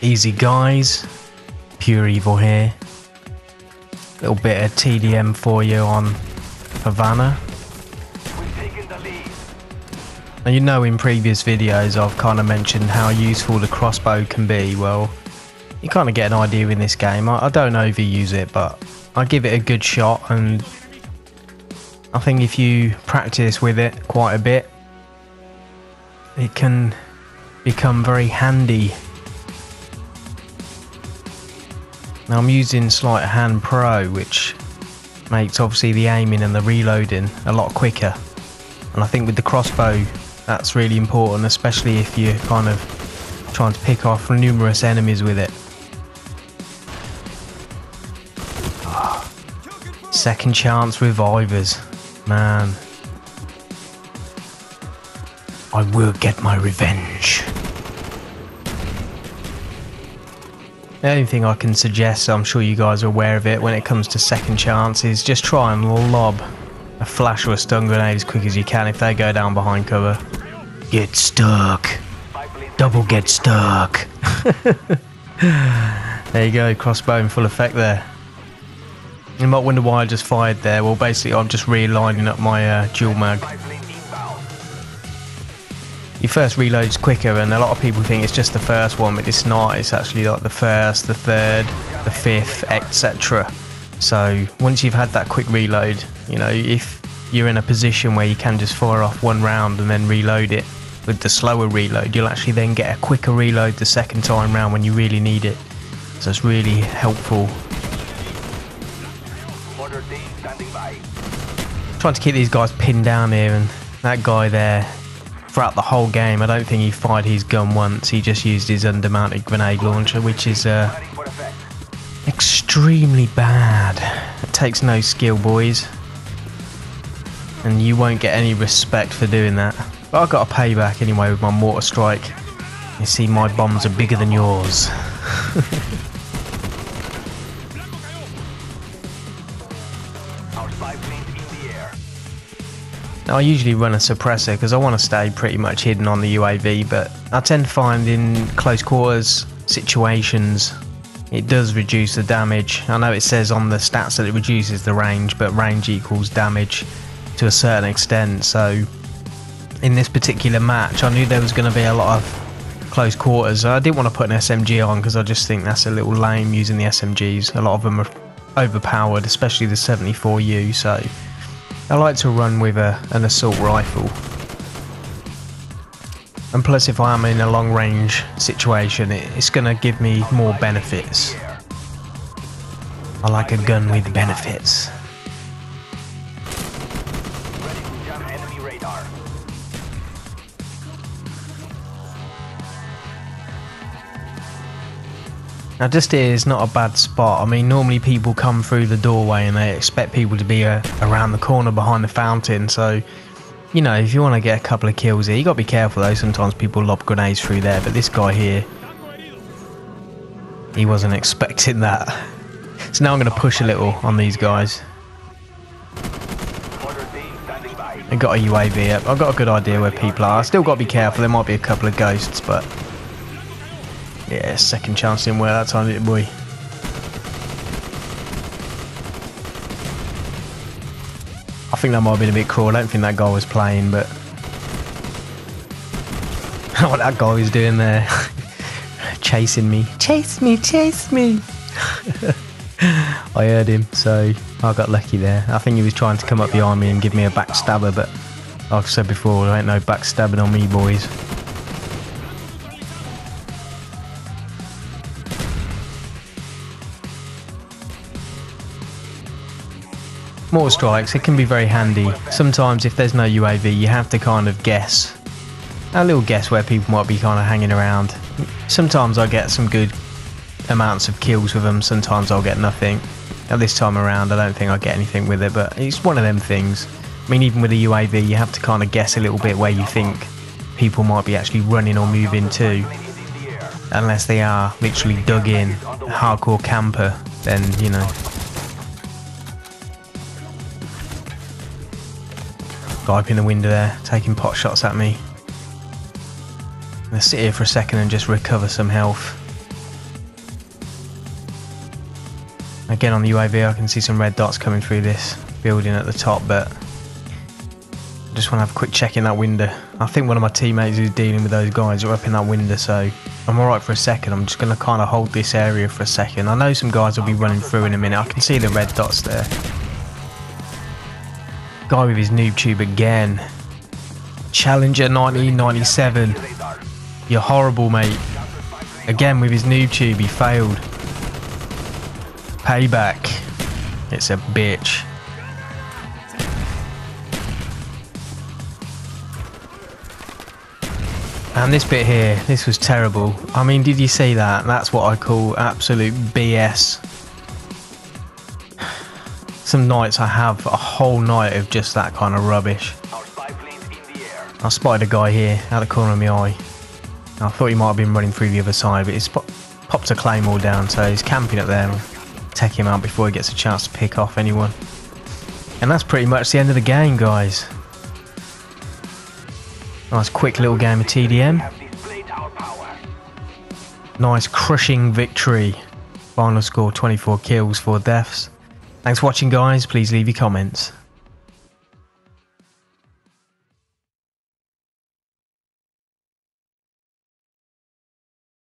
Easy guys, Pure Evil here. Little bit of TDM for you on Havana. Now you know in previous videos I've kind of mentioned how useful the crossbow can be. Well, you kind of get an idea in this game. I don't overuse it, but I give it a good shot, and I think if you practice with it quite a bit, it can become very handy. Now I'm using Sleight of Hand Pro, which makes obviously the aiming and the reloading a lot quicker, and I think with the crossbow that's really important, especially if you're kind of trying to pick off numerous enemies with it. Second chance revivers, man. I will get my revenge. The only thing I can suggest, I'm sure you guys are aware of it, when it comes to second chances, just try and lob a flash or a stun grenade as quick as you can if they go down behind cover. Get stuck. Double get stuck. There you go, crossbow in full effect there. You might wonder why I just fired there. Well, basically I'm just realigning up my dual mag. Your first reload's quicker, and a lot of people think it's just the first one, but it's not. It's actually like the first, the third, the fifth, etc. So once you've had that quick reload, you know, if you're in a position where you can just fire off one round and then reload it with the slower reload, you'll actually then get a quicker reload the second time round when you really need it. So it's really helpful. Trying to keep these guys pinned down here, and that guy there, throughout the whole game, I don't think he fired his gun once. He just used his undermounted grenade launcher, which is extremely bad. It takes no skill, boys, and you won't get any respect for doing that. But I've got a payback anyway with my mortar strike. You see, my bombs are bigger than yours. Now I usually run a suppressor because I want to stay pretty much hidden on the UAV, but I tend to find in close quarters situations it does reduce the damage. I know it says on the stats that it reduces the range, but range equals damage to a certain extent. So in this particular match I knew there was going to be a lot of close quarters. I didn't want to put an SMG on because I just think that's a little lame using the SMGs. A lot of them are overpowered, especially the 74U, so I like to run with an assault rifle. And plus, if I am in a long range situation, it's going to give me more benefits. I like a gun with benefits. Now just here is not a bad spot. I mean, normally people come through the doorway and they expect people to be around the corner behind the fountain, so you know, if you want to get a couple of kills here, you got to be careful though. Sometimes people lob grenades through there, but this guy here, he wasn't expecting that. So now I'm going to push a little on these guys. I got a UAV up. I've got a good idea where people are. I still got to be careful. There might be a couple of ghosts, but yeah, second chance didn't work that time, did it, boy? I think that might have been a bit cruel. I don't think that guy was playing, but what that guy was doing there, chasing me, chase me, chase me. I heard him, so I got lucky there. I think he was trying to come up behind me and give me a backstabber, but like I said before, there ain't no backstabbing on me, boys. Mortar strikes, it can be very handy. Sometimes if there's no UAV, you have to kind of guess a little guess where people might be kind of hanging around. Sometimes I get some good amounts of kills with them, sometimes I'll get nothing. Now this time around I don't think I'll get anything with it, but it's one of them things. I mean, even with a UAV you have to kind of guess a little bit where you think people might be actually running or moving to. Unless they are literally dug in, hardcore camper, then you know. Guy up in the window there, taking pot shots at me. Let's sit here for a second and just recover some health. Again on the UAV I can see some red dots coming through this building at the top, but I just want to have a quick check in that window. I think one of my teammates who's dealing with those guys are up in that window, so I'm alright for a second. I'm just going to kind of hold this area for a second. I know some guys will be running through in a minute. I can see the red dots there. Guy with his noob tube again. Challenger 1997. You're horrible, mate. Again with his noob tube, he failed. Payback. It's a bitch. And this bit here, this was terrible. I mean, did you see that? That's what I call absolute BS. Some nights I have a whole night of just that kind of rubbish. I spotted a guy here out of the corner of my eye. I thought he might have been running through the other side, but he's popped a claymore down, so he's camping up there. Take him out before he gets a chance to pick off anyone. And that's pretty much the end of the game, guys. Nice quick little game of TDM. Nice crushing victory. Final score 24 kills, 4 deaths. Thanks for watching, guys. Please leave your comments.